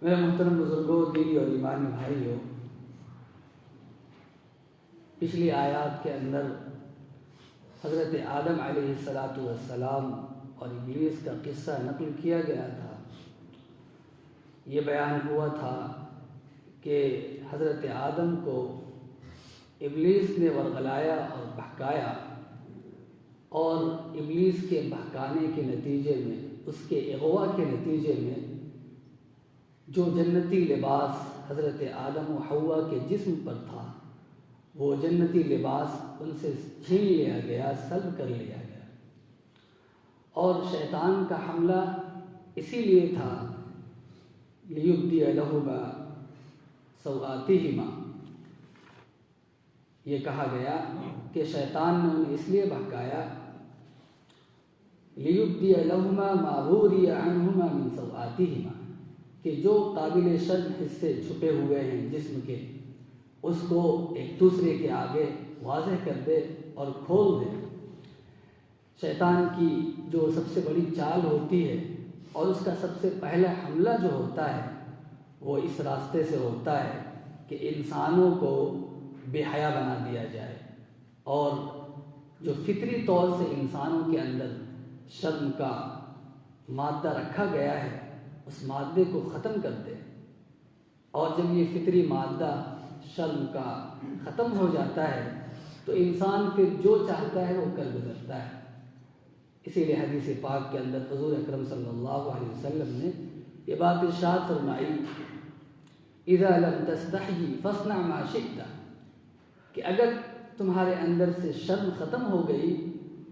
میرے محترم بزرگوں، دینی اور ایمانی بھائیوں، پچھلی آیات کے اندر حضرت آدم علیہ السلام اور ابلیس کا قصہ نقل کیا گیا تھا۔ یہ بیان ہوا تھا کہ حضرت آدم کو ابلیس نے ورغلایا اور بہکایا، اور ابلیس کے بہکانے کے نتیجے میں، اس کے اغوا کے نتیجے میں جو جنتی لباس حضرت آدم و حوا کے جسم پر تھا، وہ جنتی لباس ان سے چھین لیا گیا، سلب کر لیا گیا۔ اور شیطان کا حملہ اسی لیے تھا لِيُبْدِيَ لَهُمَا سَوْآتِهِمَا۔ یہ کہا گیا کہ شیطان نے انہیں اس لیے بہکایا لِيُبْدِيَ لَهُمَا مَا غُورِيَ عَنْهُمَا مِنْ سَوْآتِهِمَا، کہ جو قابل شرم حصے چھپے ہوئے ہیں جسم کے، اس کو ایک دوسرے کے آگے واضح کر دے اور کھول دے۔ شیطان کی جو سب سے بڑی چال ہوتی ہے اور اس کا سب سے پہلا حملہ جو ہوتا ہے، وہ اس راستے سے ہوتا ہے کہ انسانوں کو بے حیا بنا دیا جائے، اور جو فطری طور سے انسانوں کے اندر شرم کا مادہ رکھا گیا ہے، اس مادے کو ختم کر دے۔ اور جب یہ فطری مادہ شرم کا ختم ہو جاتا ہے تو انسان پھر جو چاہتا ہے وہ کر گزرتا ہے۔ اسی لیے حدیث پاک کے اندر حضور اکرم صلی اللہ علیہ وسلم نے یہ بات ارشاد فرمائی، اذا لم تستحی فاصنع ما شئت، کہ اگر تمہارے اندر سے شرم ختم ہو گئی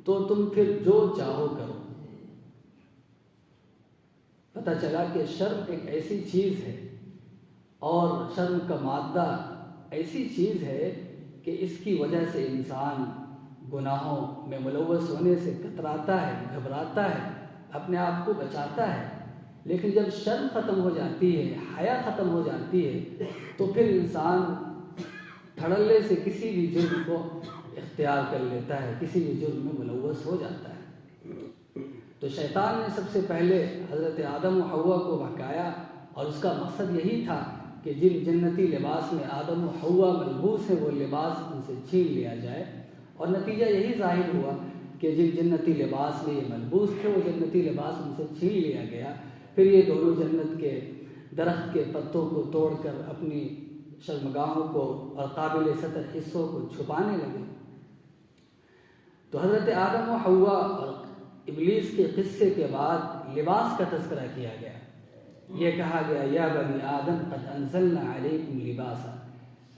تو تم پھر جو چاہو کرو۔ پتہ چلا کہ شرم ایک ایسی چیز ہے اور شرم کا مادہ ایسی چیز ہے کہ اس کی وجہ سے انسان گناہوں میں ملوث ہونے سے کتراتا ہے، گھبراتا ہے، اپنے آپ کو بچاتا ہے۔ لیکن جب شرم ختم ہو جاتی ہے، حیا ختم ہو جاتی ہے، تو پھر انسان دھڑلے سے کسی بھی جرم کو اختیار کر لیتا ہے، کسی بھی جرم میں ملوث ہو جاتا ہے۔ تو شیطان نے سب سے پہلے حضرت آدم و حوا کو بہکایا، اور اس کا مقصد یہی تھا کہ جن جنتی لباس میں آدم و حوا ملبوس ہیں وہ لباس ان سے چھین لیا جائے، اور نتیجہ یہی ظاہر ہوا کہ جن جنتی لباس میں یہ ملبوس تھے وہ جنتی لباس ان سے چھین لیا گیا۔ پھر یہ دونوں جنت کے درخت کے پتوں کو توڑ کر اپنی شرمگاہوں کو اور قابل ستر حصوں کو چھپانے لگے۔ تو حضرت آدم و حوا اور ابلیس کے قصے کے بعد لباس کا تذکرہ کیا گیا۔ یہ کہا گیا، یا بنی آدم قد انزلنا علیکم لباسا،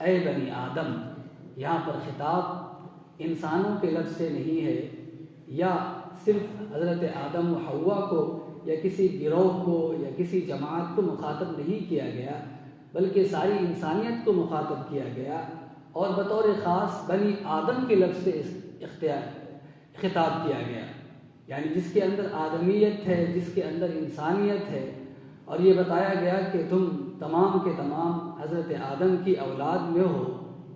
اے بنی آدم۔ یہاں پر خطاب انسانوں کے لفظ سے نہیں ہے، یا صرف حضرت آدم و حوا کو یا کسی گروہ کو یا کسی جماعت کو مخاطب نہیں کیا گیا، بلکہ ساری انسانیت کو مخاطب کیا گیا، اور بطور خاص بنی آدم کے لفظ سے خطاب کیا گیا، یعنی جس کے اندر آدمیت ہے، جس کے اندر انسانیت ہے۔ اور یہ بتایا گیا کہ تم تمام کے تمام حضرت آدم کی اولاد میں ہو،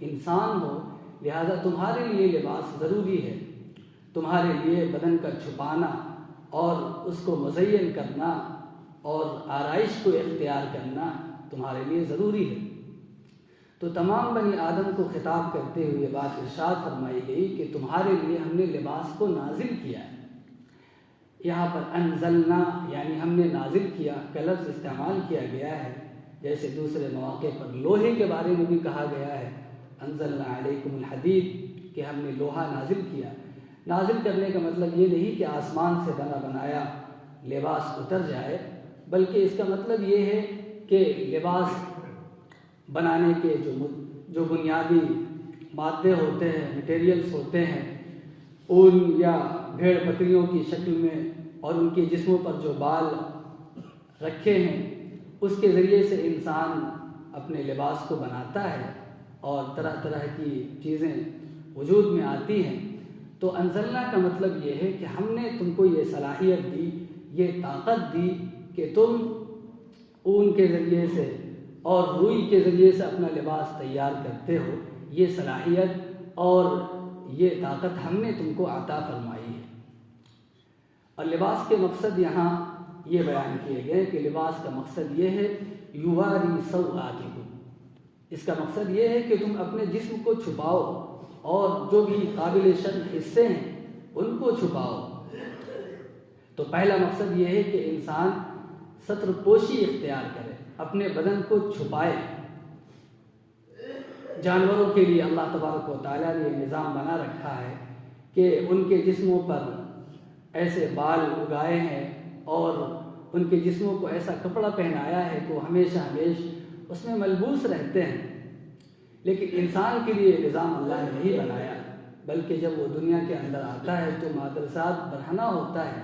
انسان ہو، لہذا تمہارے لیے لباس ضروری ہے، تمہارے لیے بدن کا چھپانا اور اس کو مزین کرنا اور آرائش کو اختیار کرنا تمہارے لیے ضروری ہے۔ تو تمام بنی آدم کو خطاب کرتے ہوئے یہ بات ارشاد فرمائی گئی کہ تمہارے لیے ہم نے لباس کو نازل کیا ہے۔ یہاں پر انزلنا یعنی ہم نے نازل کیا کا لفظ استعمال کیا گیا ہے، جیسے دوسرے مواقع پر لوہے کے بارے میں بھی کہا گیا ہے، انزلنا علیکم الحدید، کہ ہم نے لوہا نازل کیا۔ نازل کرنے کا مطلب یہ نہیں کہ آسمان سے بنا بنایا لباس اتر جائے، بلکہ اس کا مطلب یہ ہے کہ لباس بنانے کے جو بنیادی مادے ہوتے ہیں، مٹیریلز ہوتے ہیں، اون یا بھیڑ بکریوں کی شکل میں، اور ان کے جسموں پر جو بال رکھے ہیں، اس کے ذریعے سے انسان اپنے لباس کو بناتا ہے اور طرح طرح کی چیزیں وجود میں آتی ہیں۔ تو انزلنا کا مطلب یہ ہے کہ ہم نے تم کو یہ صلاحیت دی، یہ طاقت دی کہ تم اون کے ذریعے سے اور روئی کے ذریعے سے اپنا لباس تیار کرتے ہو۔ یہ صلاحیت اور یہ طاقت ہم نے تم کو عطا فرمائی ہے۔ اور لباس کے مقصد یہاں یہ بیان کیے گئے کہ لباس کا مقصد یہ ہے یواری سوآتکم، اس کا مقصد یہ ہے کہ تم اپنے جسم کو چھپاؤ اور جو بھی قابل شرم حصے ہیں ان کو چھپاؤ۔ تو پہلا مقصد یہ ہے کہ انسان ستر پوشی اختیار کرے، اپنے بدن کو چھپائے۔ جانوروں کے لیے اللہ تبارک و تعالیٰ نے یہ نظام بنا رکھا ہے کہ ان کے جسموں پر ایسے بال اگائے ہیں اور ان کے جسموں کو ایسا کپڑا پہنایا ہے کہ وہ ہمیشہ اس میں ملبوس رہتے ہیں۔ لیکن انسان کے لیے نظام اللہ نے نہیں بنایا، بلکہ جب وہ دنیا کے اندر آتا ہے تو مادرزاد برہنہ ہوتا ہے،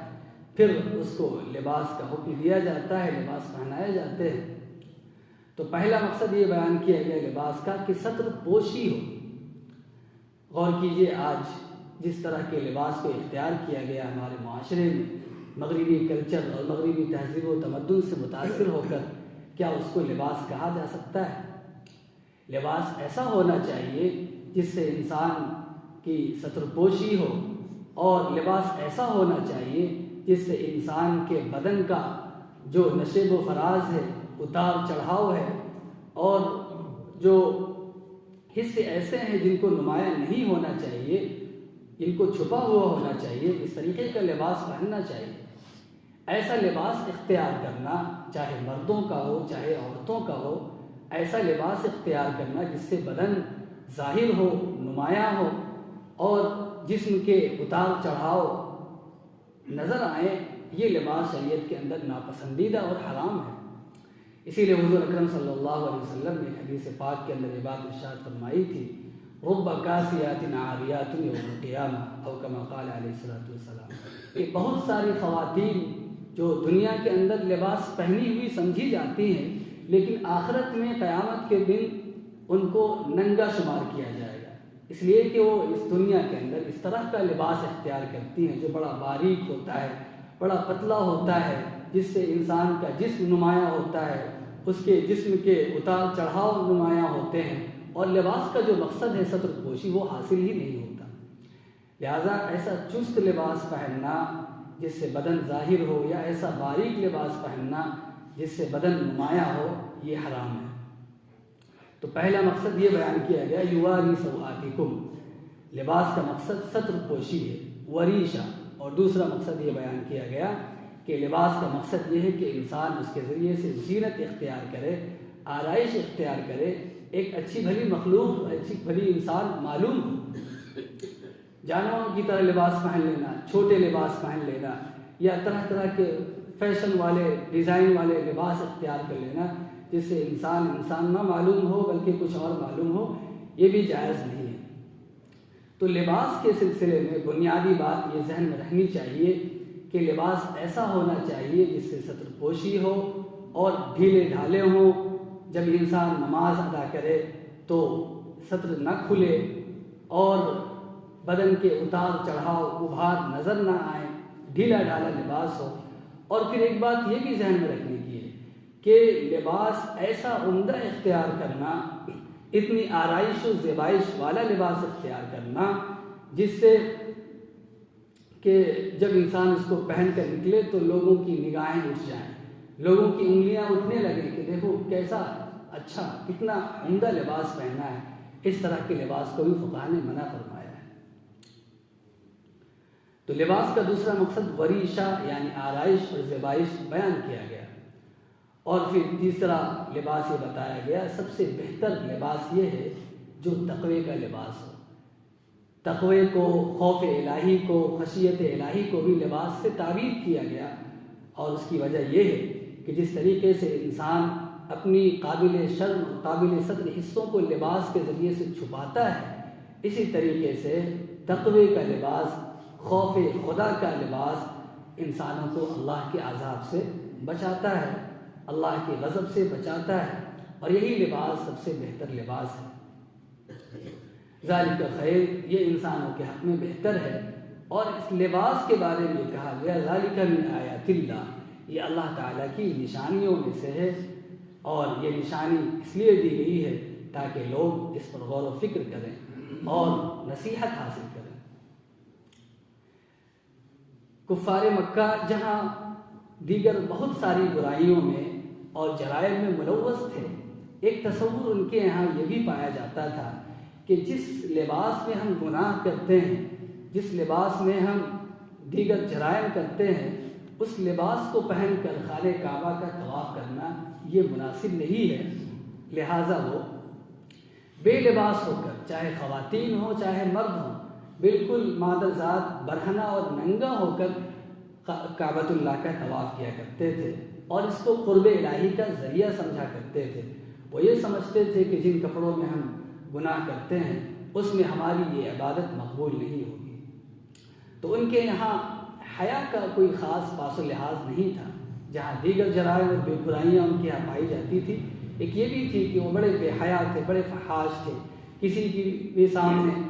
پھر اس کو لباس کا حکم دیا جاتا ہے، لباس پہنائے جاتے ہیں۔ تو پہلا مقصد یہ بیان کیا گیا لباس کا کہ ستر پوشی ہو۔ غور کیجئے آج جس طرح کے لباس کو اختیار کیا گیا ہمارے معاشرے میں، مغربی کلچر اور مغربی تہذیب و تمدن سے متاثر ہو کر، کیا اس کو لباس کہا جا سکتا ہے؟ لباس ایسا ہونا چاہیے جس سے انسان کی ستر پوشی ہو، اور لباس ایسا ہونا چاہیے جس سے انسان کے بدن کا جو نشیب و فراز ہے، اتار چڑھاؤ ہے، اور جو حصے ایسے ہیں جن کو نمایاں نہیں ہونا چاہیے، ان کو چھپا ہوا ہونا چاہیے، اس طریقے کا لباس پہننا چاہیے۔ ایسا لباس اختیار کرنا، چاہے مردوں کا ہو چاہے عورتوں کا ہو، ایسا لباس اختیار کرنا جس سے بدن ظاہر ہو، نمایاں ہو، اور جسم کے اتار چڑھاؤ نظر آئیں، یہ لباس شریعت کے اندر ناپسندیدہ اور حرام ہے۔ اسی لیے حضور اکرم صلی اللہ علیہ وسلم نے حدیث پاک کے اندر یہ بات ارشاد فرمائی تھی، رب کاسیات عاریات یوم القیامہ، او کما قال علیہ الصلوۃ والسلام، کہ بہت ساری خواتین جو دنیا کے اندر لباس پہنی ہوئی سمجھی جاتی ہیں، لیکن آخرت میں قیامت کے دن ان کو ننگا شمار کیا جائے گا، اس لیے کہ وہ اس دنیا کے اندر اس طرح کا لباس اختیار کرتی ہیں جو بڑا باریک ہوتا ہے، بڑا پتلا ہوتا ہے، جس سے انسان کا جسم نمایاں ہوتا ہے، اس کے جسم کے اتار چڑھاؤ نمایاں ہوتے ہیں، اور لباس کا جو مقصد ہے ستر پوشی وہ حاصل ہی نہیں ہوتا۔ لہٰذا ایسا چست لباس پہننا جس سے بدن ظاہر ہو، یا ایسا باریک لباس پہننا جس سے بدن نمایاں ہو، یہ حرام ہے۔ تو پہلا مقصد یہ بیان کیا گیا یواری سوآتکم، لباس کا مقصد ستر پوشی ہے، وریشہ، اور دوسرا مقصد یہ بیان کیا گیا کہ لباس کا مقصد یہ ہے کہ انسان اس کے ذریعے سے زینت اختیار کرے، آرائش اختیار کرے، ایک اچھی بھلی مخلوق، اچھی بھلی انسان معلوم ہو۔ جانوروں کی طرح لباس پہن لینا، چھوٹے لباس پہن لینا، یا طرح طرح کے فیشن والے ڈیزائن والے لباس اختیار کر لینا جس سے انسان نہ معلوم ہو بلکہ کچھ اور معلوم ہو، یہ بھی جائز نہیں ہے۔ تو لباس کے سلسلے میں بنیادی بات یہ ذہن میں رکھنی چاہیے کہ لباس ایسا ہونا چاہیے جس سے ستر پوشی ہو اور ڈھیلے ڈھالے ہوں۔ جب انسان نماز ادا کرے تو ستر نہ کھلے اور بدن کے اتار چڑھاؤ ابھار نظر نہ آئے، ڈھیلا ڈھالا لباس ہو۔ اور پھر ایک بات یہ بھی ذہن میں رکھنے کی ہے کہ لباس ایسا عمدہ اختیار کرنا، اتنی آرائش و زیبائش والا لباس اختیار کرنا جس سے کہ جب انسان اس کو پہن کر نکلے تو لوگوں کی نگاہیں اٹھ جائیں، لوگوں کی انگلیاں اٹھنے لگیں کہ دیکھو کیسا اچھا، کتنا عمدہ لباس پہنا ہے۔ اس طرح کے لباس کو بھی فقہاء نے منع فرمایا ہے۔ تو لباس کا دوسرا مقصد وریشہ یعنی آرائش اور زیبائش بیان کیا گیا، اور پھر تیسرا لباس یہ بتایا گیا سب سے بہتر لباس یہ ہے جو تقوی کا لباس ہو۔ تقوی کو، خوف الہی کو، خشیت الہی کو بھی لباس سے تعبیر کیا گیا، اور اس کی وجہ یہ ہے کہ جس طریقے سے انسان اپنی قابل شرم اور قابل ستر حصوں کو لباس کے ذریعے سے چھپاتا ہے، اسی طریقے سے تقوی کا لباس، خوف خدا کا لباس انسانوں کو اللہ کے عذاب سے بچاتا ہے، اللہ کے غضب سے بچاتا ہے، اور یہی لباس سب سے بہتر لباس ہے۔ ذالک خیر، یہ انسانوں کے حق میں بہتر ہے۔ اور اس لباس کے بارے میں کہا گیا ذالک من آیات اللہ، یہ اللہ تعالیٰ کی نشانیوں میں سے ہے، اور یہ نشانی اس لیے دی گئی ہے تاکہ لوگ اس پر غور و فکر کریں اور نصیحت حاصل کریں۔ کفار مکہ جہاں دیگر بہت ساری برائیوں میں اور جرائم میں ملوث تھے۔ ایک تصور ان کے یہاں یہ بھی پایا جاتا تھا کہ جس لباس میں ہم گناہ کرتے ہیں، جس لباس میں ہم دیگر جرائم کرتے ہیں، اس لباس کو پہن کر خانہ کعبہ کا طواف کرنا یہ مناسب نہیں ہے، لہٰذا وہ بے لباس ہو کر، چاہے خواتین ہوں چاہے مرد ہوں، بالکل مادہ ذات برہنہ اور ننگا ہو کر کعبۃ اللہ کا طواف کیا کرتے تھے، اور اس کو قرب الہی کا ذریعہ سمجھا کرتے تھے۔ وہ یہ سمجھتے تھے کہ جن کپڑوں میں ہم گناہ کرتے ہیں اس میں ہماری یہ عبادت مقبول نہیں ہوگی۔ تو ان کے یہاں حیا کا کوئی خاص پاس و لحاظ نہیں تھا۔ جہاں دیگر جرائم اور بے برائیاں ان کے یہاں پائی جاتی تھی، ایک یہ بھی تھی کہ وہ بڑے بے حیا تھے، بڑے فحاش تھے۔ کسی کی بھی سامنے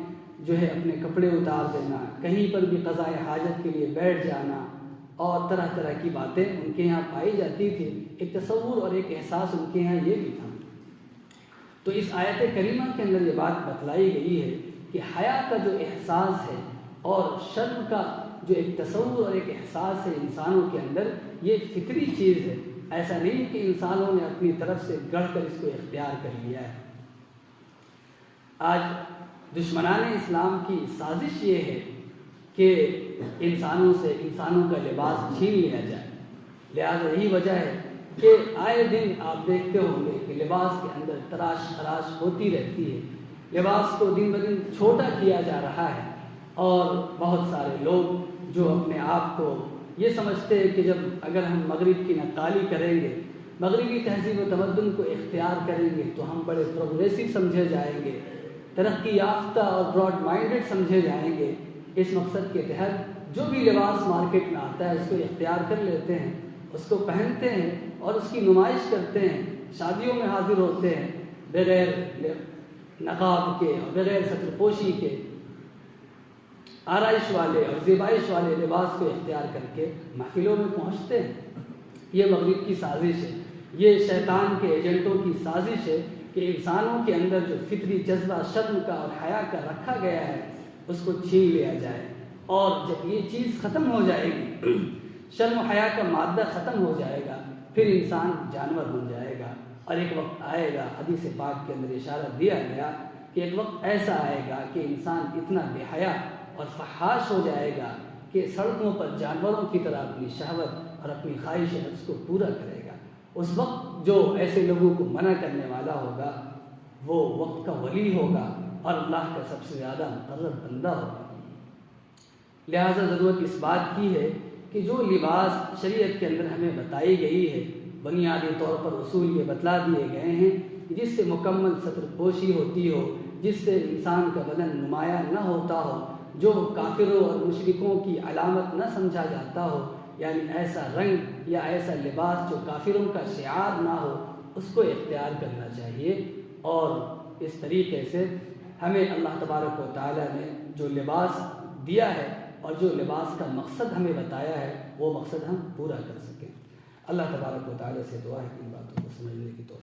جو ہے اپنے کپڑے اتار دینا، کہیں پر بھی قضاء حاجت کے لیے بیٹھ جانا، اور طرح طرح کی باتیں ان کے یہاں پائی جاتی تھی۔ ایک تصور اور ایک احساس ان کے یہاں یہ بھی تھا۔ تو اس آیت کریمہ کے اندر یہ بات بتلائی گئی ہے کہ حیا کا جو احساس ہے اور شرم کا جو ایک تصور اور ایک احساس ہے انسانوں کے اندر، یہ فطری چیز ہے۔ ایسا نہیں کہ انسانوں نے اپنی طرف سے گڑھ کر اس کو اختیار کر لیا ہے۔ آج دشمنان اسلام کی سازش یہ ہے کہ انسانوں کا لباس چھین لیا جائے۔ لہٰذا یہی وجہ ہے کہ آئے دن آپ دیکھتے ہوں گے کہ لباس کے اندر تراش خراش ہوتی رہتی ہے، لباس کو دن بدن چھوٹا کیا جا رہا ہے، اور بہت سارے لوگ جو اپنے آپ کو یہ سمجھتے ہیں کہ اگر ہم مغرب کی نقالی کریں گے، مغربی تہذیب و تمدن کو اختیار کریں گے تو ہم بڑے پروگریسو سمجھے جائیں گے، ترقی یافتہ اور براڈ مائنڈڈ سمجھے جائیں گے۔ اس مقصد کے تحت جو بھی لباس مارکیٹ میں آتا ہے اس کو اختیار کر لیتے ہیں، اس کو پہنتے ہیں اور اس کی نمائش کرتے ہیں، شادیوں میں حاضر ہوتے ہیں بغیر نقاب کے اور بغیر ستر پوشی کے، آرائش والے اور زیبائش والے لباس کو اختیار کر کے محفلوں میں پہنچتے ہیں۔ یہ مغرب کی سازش ہے، یہ شیطان کے ایجنٹوں کی سازش ہے کہ انسانوں کے اندر جو فطری جذبہ شرم کا اور حیا کا رکھا گیا ہے اس کو چھین لیا جائے، اور جب یہ چیز ختم ہو جائے گی، شرم و حیا کا مادہ ختم ہو جائے گا، پھر انسان جانور بن جائے گا۔ اور ایک وقت آئے گا، حدیث پاک کے اندر اشارہ دیا گیا کہ ایک وقت ایسا آئے گا کہ انسان اتنا بے حیا اور فحاش ہو جائے گا کہ سڑکوں پر جانوروں کی طرح اپنی شہوت اور اپنی خواہش نفس کو پورا کرے گا۔ اس وقت جو ایسے لوگوں کو منع کرنے والا ہوگا وہ وقت کا ولی ہوگا اور اللہ کا سب سے زیادہ مقرب بندہ ہوگا۔ لہٰذا ضرورت اس بات کی ہے کہ جو لباس شریعت کے اندر ہمیں بتائی گئی ہے، بنیادی طور پر اصول یہ بتلا دیے گئے ہیں جس سے مکمل ستر پوشی ہوتی ہو، جس سے انسان کا بدن نمایاں نہ ہوتا ہو، جو کافروں اور مشرکوں کی علامت نہ سمجھا جاتا ہو، یعنی ایسا رنگ یا ایسا لباس جو کافروں کا شعار نہ ہو، اس کو اختیار کرنا چاہیے۔ اور اس طریقے سے ہمیں اللہ تبارک و تعالیٰ نے جو لباس دیا ہے اور جو لباس کا مقصد ہمیں بتایا ہے وہ مقصد ہم پورا کر سکیں۔ اللہ تبارک و تعالیٰ سے دعا ہے کہ ان باتوں کو سمجھنے کی توفیق